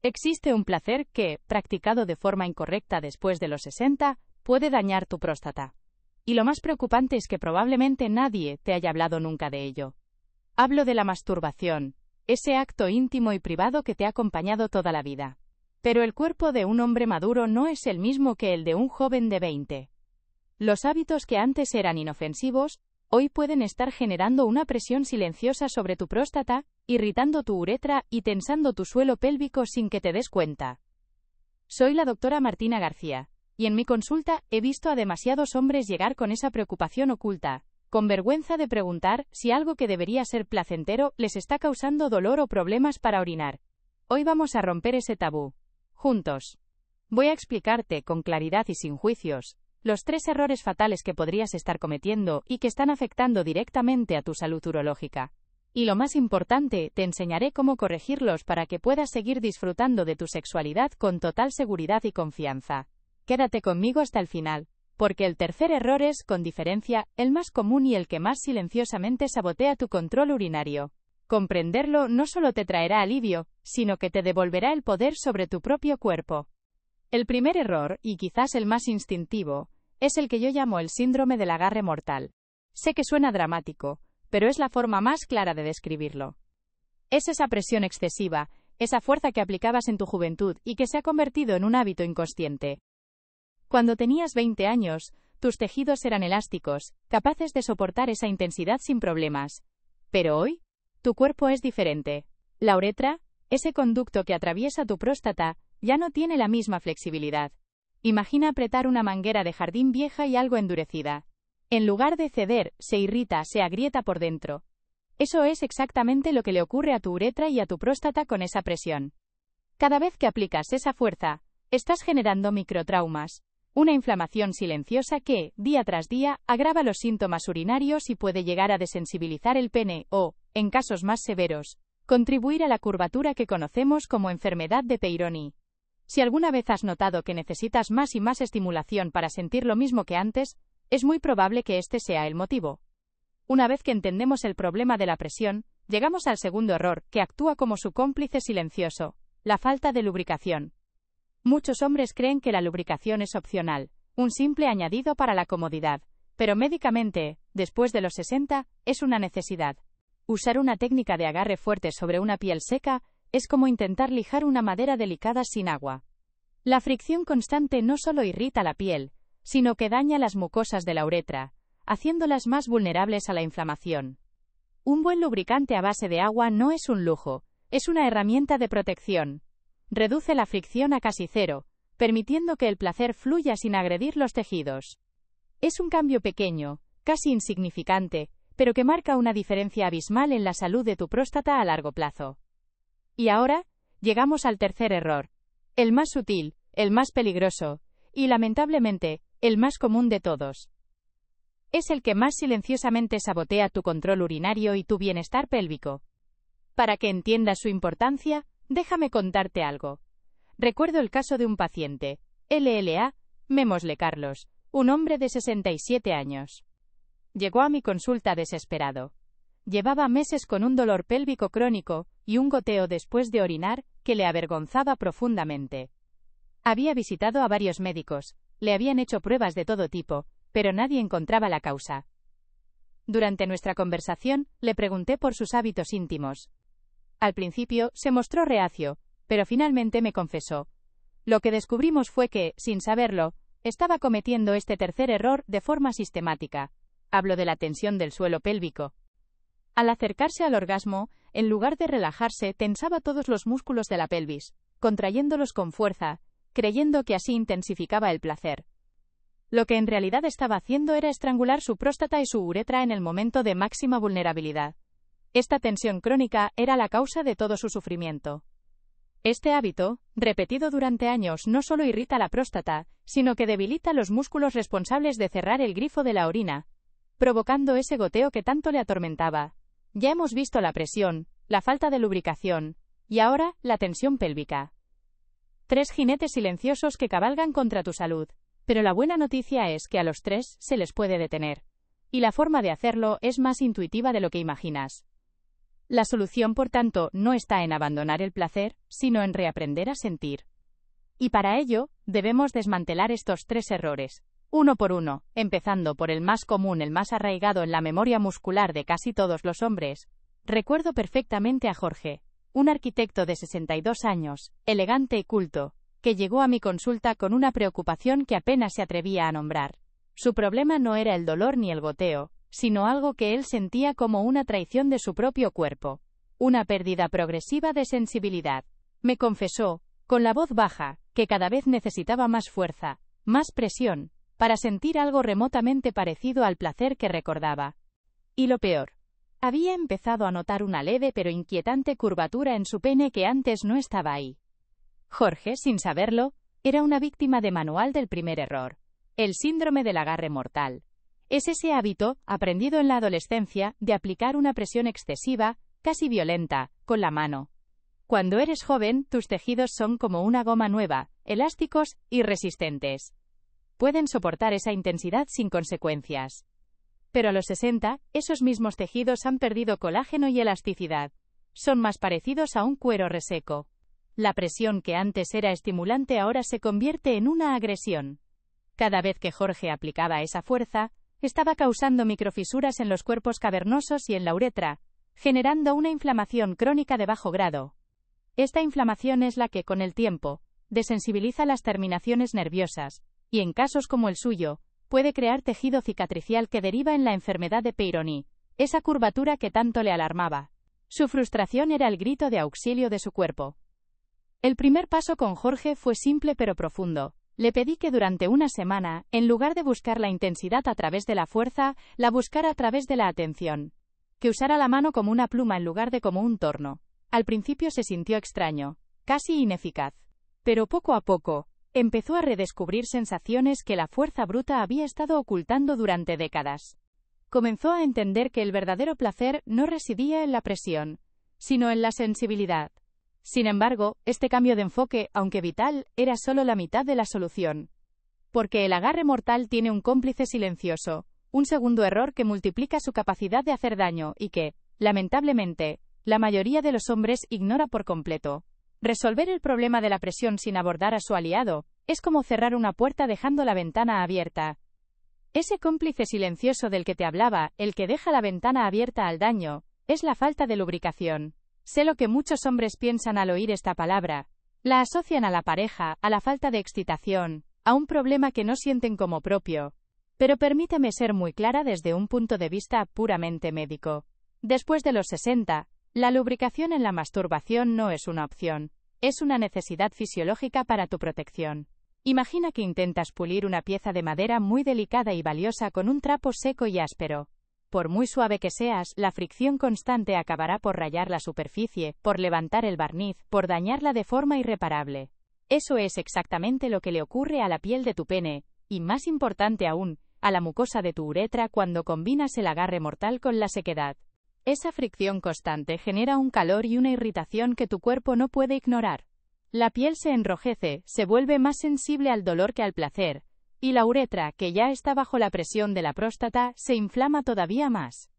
Existe un placer que, practicado de forma incorrecta después de los 60, puede dañar tu próstata. Y lo más preocupante es que probablemente nadie te haya hablado nunca de ello. Hablo de la masturbación, ese acto íntimo y privado que te ha acompañado toda la vida. Pero el cuerpo de un hombre maduro no es el mismo que el de un joven de 20. Los hábitos que antes eran inofensivos, hoy pueden estar generando una presión silenciosa sobre tu próstata, irritando tu uretra y tensando tu suelo pélvico sin que te des cuenta. Soy la doctora Martina García, y en mi consulta he visto a demasiados hombres llegar con esa preocupación oculta, con vergüenza de preguntar si algo que debería ser placentero les está causando dolor o problemas para orinar. Hoy vamos a romper ese tabú. Juntos. Voy a explicarte, con claridad y sin juicios, los 3 errores fatales que podrías estar cometiendo y que están afectando directamente a tu salud urológica. Y lo más importante, te enseñaré cómo corregirlos para que puedas seguir disfrutando de tu sexualidad con total seguridad y confianza. Quédate conmigo hasta el final, porque el tercer error es, con diferencia, el más común y el que más silenciosamente sabotea tu control urinario. Comprenderlo no solo te traerá alivio, sino que te devolverá el poder sobre tu propio cuerpo. El primer error, y quizás el más instintivo, es el que yo llamo el síndrome del agarre mortal. Sé que suena dramático, pero es la forma más clara de describirlo. Es esa presión excesiva, esa fuerza que aplicabas en tu juventud y que se ha convertido en un hábito inconsciente. Cuando tenías 20 años, tus tejidos eran elásticos, capaces de soportar esa intensidad sin problemas. Pero hoy, tu cuerpo es diferente. La uretra, ese conducto que atraviesa tu próstata, ya no tiene la misma flexibilidad. Imagina apretar una manguera de jardín vieja y algo endurecida. En lugar de ceder, se irrita, se agrieta por dentro. Eso es exactamente lo que le ocurre a tu uretra y a tu próstata con esa presión. Cada vez que aplicas esa fuerza, estás generando microtraumas, una inflamación silenciosa que, día tras día, agrava los síntomas urinarios y puede llegar a desensibilizar el pene o, en casos más severos, contribuir a la curvatura que conocemos como enfermedad de Peyronie. Si alguna vez has notado que necesitas más y más estimulación para sentir lo mismo que antes, es muy probable que este sea el motivo. Una vez que entendemos el problema de la presión, llegamos al segundo error, que actúa como su cómplice silencioso, la falta de lubricación. Muchos hombres creen que la lubricación es opcional, un simple añadido para la comodidad, pero médicamente, después de los 60, es una necesidad. Usar una técnica de agarre fuerte sobre una piel seca es como intentar lijar una madera delicada sin agua. La fricción constante no solo irrita la piel, sino que daña las mucosas de la uretra, haciéndolas más vulnerables a la inflamación. Un buen lubricante a base de agua no es un lujo, es una herramienta de protección. Reduce la fricción a casi cero, permitiendo que el placer fluya sin agredir los tejidos. Es un cambio pequeño, casi insignificante, pero que marca una diferencia abismal en la salud de tu próstata a largo plazo. Y ahora, llegamos al tercer error. El más sutil, el más peligroso, y lamentablemente, el más común de todos. Es el que más silenciosamente sabotea tu control urinario y tu bienestar pélvico. Para que entiendas su importancia, déjame contarte algo. Recuerdo el caso de un paciente, LLA, mémosle Carlos, un hombre de 67 años. Llegó a mi consulta desesperado. Llevaba meses con un dolor pélvico crónico y un goteo después de orinar que le avergonzaba profundamente. Había visitado a varios médicos, le habían hecho pruebas de todo tipo, pero nadie encontraba la causa. Durante nuestra conversación, le pregunté por sus hábitos íntimos. Al principio, se mostró reacio, pero finalmente me confesó. Lo que descubrimos fue que, sin saberlo, estaba cometiendo este tercer error de forma sistemática. Hablo de la tensión del suelo pélvico. Al acercarse al orgasmo, en lugar de relajarse, tensaba todos los músculos de la pelvis, contrayéndolos con fuerza, creyendo que así intensificaba el placer. Lo que en realidad estaba haciendo era estrangular su próstata y su uretra en el momento de máxima vulnerabilidad. Esta tensión crónica era la causa de todo su sufrimiento. Este hábito, repetido durante años, no solo irrita la próstata, sino que debilita los músculos responsables de cerrar el grifo de la orina, provocando ese goteo que tanto le atormentaba. Ya hemos visto la presión, la falta de lubricación, y ahora, la tensión pélvica. 3 jinetes silenciosos que cabalgan contra tu salud. Pero la buena noticia es que a los 3 se les puede detener. Y la forma de hacerlo es más intuitiva de lo que imaginas. La solución, por tanto, no está en abandonar el placer, sino en reaprender a sentir. Y para ello, debemos desmantelar estos 3 errores, uno por uno, empezando por el más común, el más arraigado en la memoria muscular de casi todos los hombres. Recuerdo perfectamente a Jorge, un arquitecto de 62 años, elegante y culto, que llegó a mi consulta con una preocupación que apenas se atrevía a nombrar. Su problema no era el dolor ni el goteo, sino algo que él sentía como una traición de su propio cuerpo, una pérdida progresiva de sensibilidad. Me confesó, con la voz baja, que cada vez necesitaba más fuerza, más presión, para sentir algo remotamente parecido al placer que recordaba. Y lo peor, había empezado a notar una leve pero inquietante curvatura en su pene que antes no estaba ahí. Jorge, sin saberlo, era una víctima de manual del primer error, el síndrome del agarre mortal. Es ese hábito, aprendido en la adolescencia, de aplicar una presión excesiva, casi violenta, con la mano. Cuando eres joven, tus tejidos son como una goma nueva, elásticos y resistentes. Pueden soportar esa intensidad sin consecuencias. Pero a los 60, esos mismos tejidos han perdido colágeno y elasticidad. Son más parecidos a un cuero reseco. La presión que antes era estimulante ahora se convierte en una agresión. Cada vez que Jorge aplicaba esa fuerza, estaba causando microfisuras en los cuerpos cavernosos y en la uretra, generando una inflamación crónica de bajo grado. Esta inflamación es la que, con el tiempo, desensibiliza las terminaciones nerviosas, y en casos como el suyo, puede crear tejido cicatricial que deriva en la enfermedad de Peyronie, esa curvatura que tanto le alarmaba. Su frustración era el grito de auxilio de su cuerpo. El primer paso con Jorge fue simple pero profundo. Le pedí que durante una semana, en lugar de buscar la intensidad a través de la fuerza, la buscara a través de la atención. Que usara la mano como una pluma en lugar de como un torno. Al principio se sintió extraño, casi ineficaz. Pero poco a poco, empezó a redescubrir sensaciones que la fuerza bruta había estado ocultando durante décadas. Comenzó a entender que el verdadero placer no residía en la presión, sino en la sensibilidad. Sin embargo, este cambio de enfoque, aunque vital, era solo la mitad de la solución. Porque el agarre mortal tiene un cómplice silencioso, un segundo error que multiplica su capacidad de hacer daño y que, lamentablemente, la mayoría de los hombres ignora por completo. Resolver el problema de la presión sin abordar a su aliado, es como cerrar una puerta dejando la ventana abierta. Ese cómplice silencioso del que te hablaba, el que deja la ventana abierta al daño, es la falta de lubricación. Sé lo que muchos hombres piensan al oír esta palabra. La asocian a la pareja, a la falta de excitación, a un problema que no sienten como propio. Pero permíteme ser muy clara desde un punto de vista puramente médico. Después de los 60, la lubricación en la masturbación no es una opción, es una necesidad fisiológica para tu protección. Imagina que intentas pulir una pieza de madera muy delicada y valiosa con un trapo seco y áspero. Por muy suave que seas, la fricción constante acabará por rayar la superficie, por levantar el barniz, por dañarla de forma irreparable. Eso es exactamente lo que le ocurre a la piel de tu pene, y más importante aún, a la mucosa de tu uretra cuando combinas el agarre mortal con la sequedad. Esa fricción constante genera un calor y una irritación que tu cuerpo no puede ignorar. La piel se enrojece, se vuelve más sensible al dolor que al placer, y la uretra, que ya está bajo la presión de la próstata, se inflama todavía más.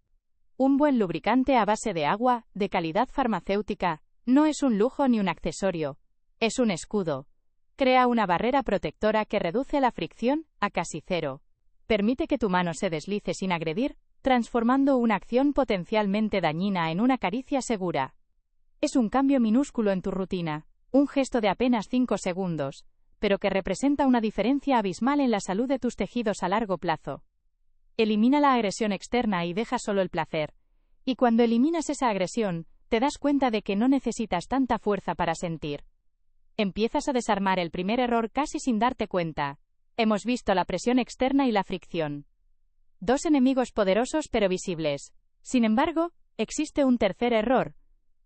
Un buen lubricante a base de agua, de calidad farmacéutica, no es un lujo ni un accesorio, es un escudo. Crea una barrera protectora que reduce la fricción a casi cero. Permite que tu mano se deslice sin agredir, transformando una acción potencialmente dañina en una caricia segura. Es un cambio minúsculo en tu rutina, un gesto de apenas 5 segundos, pero que representa una diferencia abismal en la salud de tus tejidos a largo plazo. Elimina la agresión externa y deja solo el placer. Y cuando eliminas esa agresión, te das cuenta de que no necesitas tanta fuerza para sentir. Empiezas a desarmar el primer error casi sin darte cuenta. Hemos visto la presión externa y la fricción. 2 enemigos poderosos pero visibles. Sin embargo, existe un tercer error.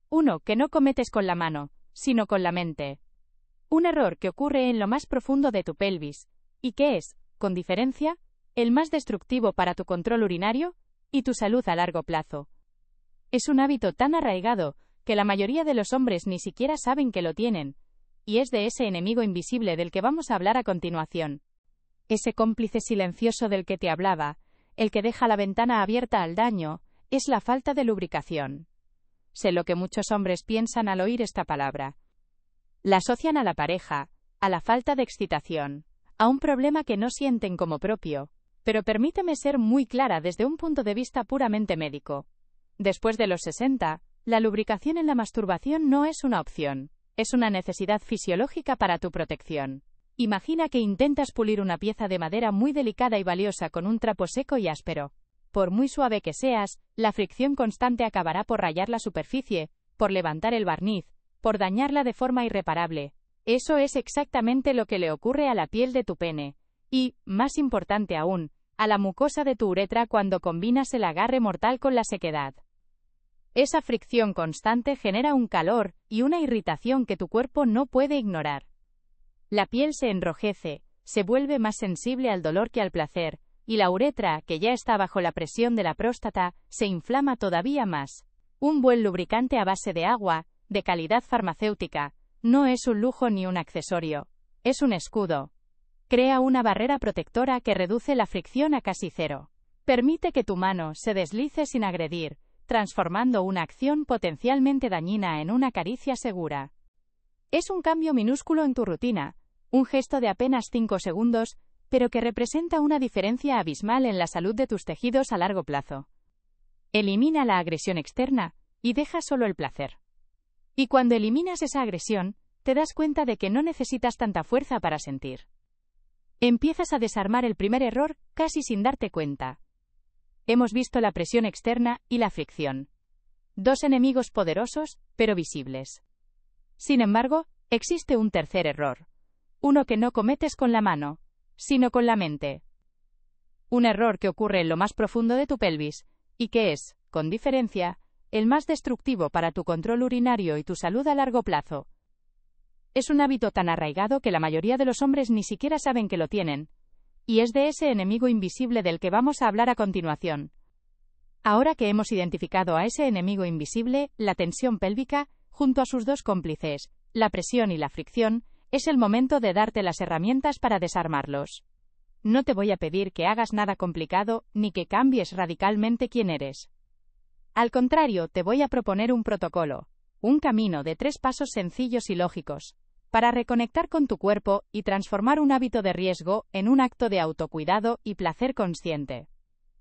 Uno que no cometes con la mano, sino con la mente. Un error que ocurre en lo más profundo de tu pelvis, y que es, con diferencia, el más destructivo para tu control urinario y tu salud a largo plazo. Es un hábito tan arraigado que la mayoría de los hombres ni siquiera saben que lo tienen, y es de ese enemigo invisible del que vamos a hablar a continuación. Ese cómplice silencioso del que te hablaba, el que deja la ventana abierta al daño, es la falta de lubricación. sé lo que muchos hombres piensan al oír esta palabra. La asocian a la pareja, a la falta de excitación, a un problema que no sienten como propio. Pero permíteme ser muy clara desde un punto de vista puramente médico. Después de los 60, la lubricación en la masturbación no es una opción, es una necesidad fisiológica para tu protección. Imagina que intentas pulir una pieza de madera muy delicada y valiosa con un trapo seco y áspero. Por muy suave que seas, la fricción constante acabará por rayar la superficie, por levantar el barniz, por dañarla de forma irreparable. Eso es exactamente lo que le ocurre a la piel de tu pene. Y, más importante aún, a la mucosa de tu uretra cuando combinas el agarre mortal con la sequedad. Esa fricción constante genera un calor y una irritación que tu cuerpo no puede ignorar. La piel se enrojece, se vuelve más sensible al dolor que al placer, y la uretra, que ya está bajo la presión de la próstata, se inflama todavía más. Un buen lubricante a base de agua, de calidad farmacéutica, no es un lujo ni un accesorio, es un escudo. Crea una barrera protectora que reduce la fricción a casi cero. Permite que tu mano se deslice sin agredir, transformando una acción potencialmente dañina en una caricia segura. Es un cambio minúsculo en tu rutina, un gesto de apenas 5 segundos, pero que representa una diferencia abismal en la salud de tus tejidos a largo plazo. Elimina la agresión externa y deja solo el placer. Y cuando eliminas esa agresión, te das cuenta de que no necesitas tanta fuerza para sentir. Empiezas a desarmar el primer error casi sin darte cuenta. Hemos visto la presión externa y la fricción. Dos enemigos poderosos, pero visibles. Sin embargo, existe un tercer error. Uno que no cometes con la mano, sino con la mente. Un error que ocurre en lo más profundo de tu pelvis, y que es, con diferencia, el más destructivo para tu control urinario y tu salud a largo plazo. Es un hábito tan arraigado que la mayoría de los hombres ni siquiera saben que lo tienen, y es de ese enemigo invisible del que vamos a hablar a continuación. Ahora que hemos identificado a ese enemigo invisible, la tensión pélvica, junto a sus dos cómplices, la presión y la fricción, es el momento de darte las herramientas para desarmarlos. No te voy a pedir que hagas nada complicado, ni que cambies radicalmente quién eres. Al contrario, te voy a proponer un protocolo, un camino de 3 pasos sencillos y lógicos, para reconectar con tu cuerpo y transformar un hábito de riesgo en un acto de autocuidado y placer consciente.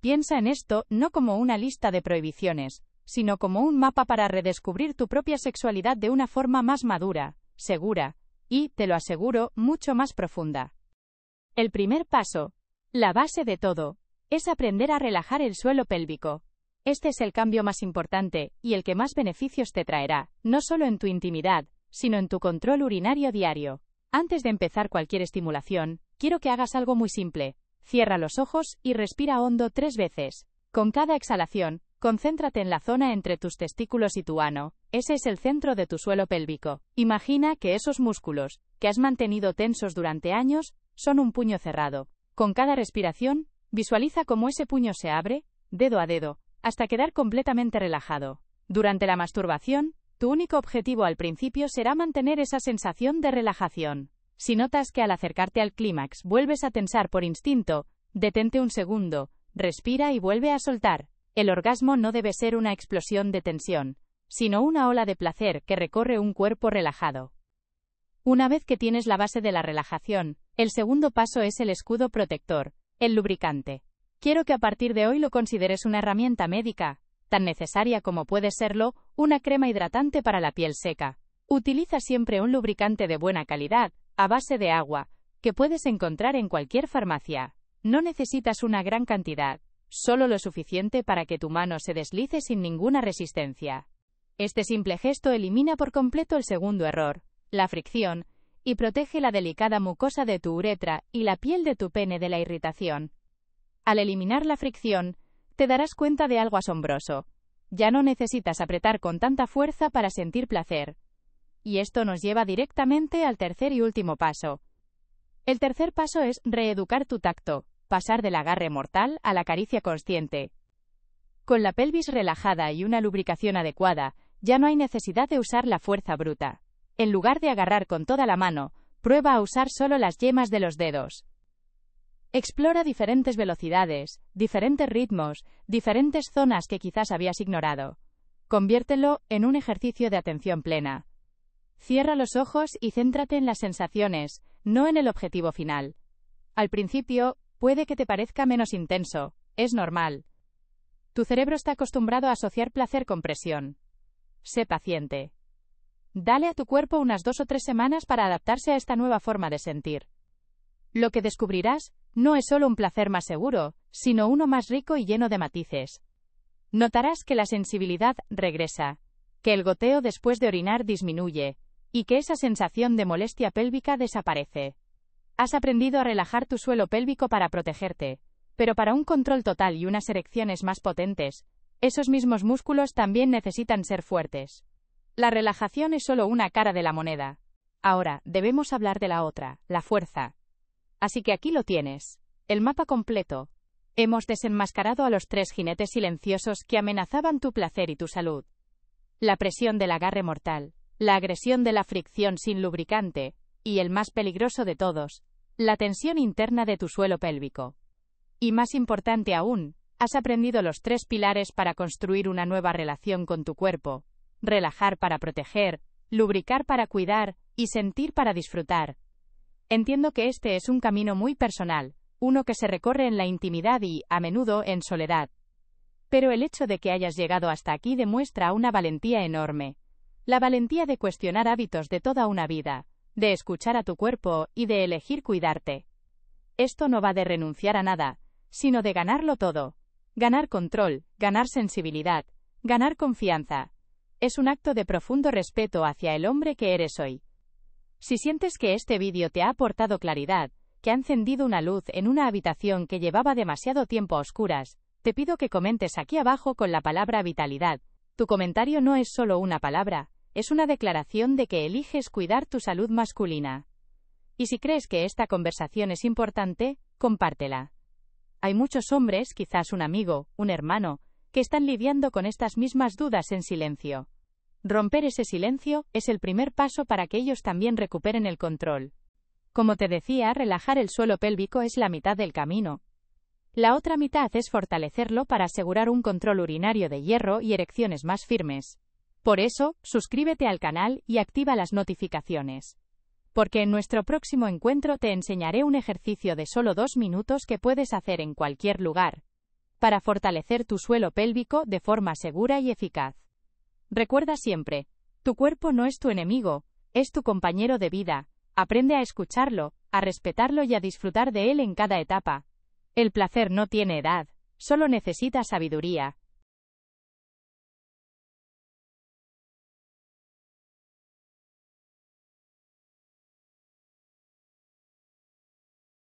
Piensa en esto no como una lista de prohibiciones, sino como un mapa para redescubrir tu propia sexualidad de una forma más madura, segura, y, te lo aseguro, mucho más profunda. El primer paso, la base de todo, es aprender a relajar el suelo pélvico. Este es el cambio más importante, y el que más beneficios te traerá, no solo en tu intimidad, sino en tu control urinario diario. Antes de empezar cualquier estimulación, quiero que hagas algo muy simple. Cierra los ojos y respira hondo 3 veces. Con cada exhalación, concéntrate en la zona entre tus testículos y tu ano. Ese es el centro de tu suelo pélvico. Imagina que esos músculos, que has mantenido tensos durante años, son un puño cerrado. Con cada respiración, visualiza cómo ese puño se abre, dedo a dedo, hasta quedar completamente relajado. Durante la masturbación, tu único objetivo al principio será mantener esa sensación de relajación. Si notas que al acercarte al clímax vuelves a tensar por instinto, detente un segundo, respira y vuelve a soltar. El orgasmo no debe ser una explosión de tensión, sino una ola de placer que recorre un cuerpo relajado. Una vez que tienes la base de la relajación, el segundo paso es el escudo protector, el lubricante. Quiero que a partir de hoy lo consideres una herramienta médica, tan necesaria como puede serlo una crema hidratante para la piel seca. Utiliza siempre un lubricante de buena calidad, a base de agua, que puedes encontrar en cualquier farmacia. No necesitas una gran cantidad, solo lo suficiente para que tu mano se deslice sin ninguna resistencia. Este simple gesto elimina por completo el segundo error, la fricción, y protege la delicada mucosa de tu uretra y la piel de tu pene de la irritación. Al eliminar la fricción, te darás cuenta de algo asombroso. Ya no necesitas apretar con tanta fuerza para sentir placer. Y esto nos lleva directamente al tercer y último paso. El tercer paso es reeducar tu tacto, pasar del agarre mortal a la caricia consciente. Con la pelvis relajada y una lubricación adecuada, ya no hay necesidad de usar la fuerza bruta. En lugar de agarrar con toda la mano, prueba a usar solo las yemas de los dedos. Explora diferentes velocidades, diferentes ritmos, diferentes zonas que quizás habías ignorado. Conviértelo en un ejercicio de atención plena. Cierra los ojos y céntrate en las sensaciones, no en el objetivo final. Al principio, puede que te parezca menos intenso, es normal. Tu cerebro está acostumbrado a asociar placer con presión. Sé paciente. Dale a tu cuerpo unas 2 o 3 semanas para adaptarse a esta nueva forma de sentir. Lo que descubrirás no es solo un placer más seguro, sino uno más rico y lleno de matices. Notarás que la sensibilidad regresa, que el goteo después de orinar disminuye, y que esa sensación de molestia pélvica desaparece. Has aprendido a relajar tu suelo pélvico para protegerte, pero para un control total y unas erecciones más potentes, esos mismos músculos también necesitan ser fuertes. La relajación es solo una cara de la moneda. Ahora, debemos hablar de la otra, la fuerza. Así que aquí lo tienes, el mapa completo. Hemos desenmascarado a los 3 jinetes silenciosos que amenazaban tu placer y tu salud. La presión del agarre mortal, la agresión de la fricción sin lubricante, y el más peligroso de todos, la tensión interna de tu suelo pélvico. Y más importante aún, has aprendido los 3 pilares para construir una nueva relación con tu cuerpo: relajar para proteger, lubricar para cuidar, y sentir para disfrutar. Entiendo que este es un camino muy personal, uno que se recorre en la intimidad y, a menudo, en soledad. Pero el hecho de que hayas llegado hasta aquí demuestra una valentía enorme. La valentía de cuestionar hábitos de toda una vida, de escuchar a tu cuerpo y de elegir cuidarte. Esto no va de renunciar a nada, sino de ganarlo todo. Ganar control, ganar sensibilidad, ganar confianza. Es un acto de profundo respeto hacia el hombre que eres hoy. Si sientes que este vídeo te ha aportado claridad, que ha encendido una luz en una habitación que llevaba demasiado tiempo a oscuras, te pido que comentes aquí abajo con la palabra vitalidad. Tu comentario no es solo una palabra, es una declaración de que eliges cuidar tu salud masculina. Y si crees que esta conversación es importante, compártela. Hay muchos hombres, quizás un amigo, un hermano, que están lidiando con estas mismas dudas en silencio. Romper ese silencio es el primer paso para que ellos también recuperen el control. Como te decía, relajar el suelo pélvico es la mitad del camino. La otra mitad es fortalecerlo para asegurar un control urinario de hierro y erecciones más firmes. Por eso, suscríbete al canal y activa las notificaciones. Porque en nuestro próximo encuentro te enseñaré un ejercicio de solo 2 minutos que puedes hacer en cualquier lugar, para fortalecer tu suelo pélvico de forma segura y eficaz. Recuerda siempre, tu cuerpo no es tu enemigo, es tu compañero de vida. Aprende a escucharlo, a respetarlo y a disfrutar de él en cada etapa. El placer no tiene edad, solo necesita sabiduría.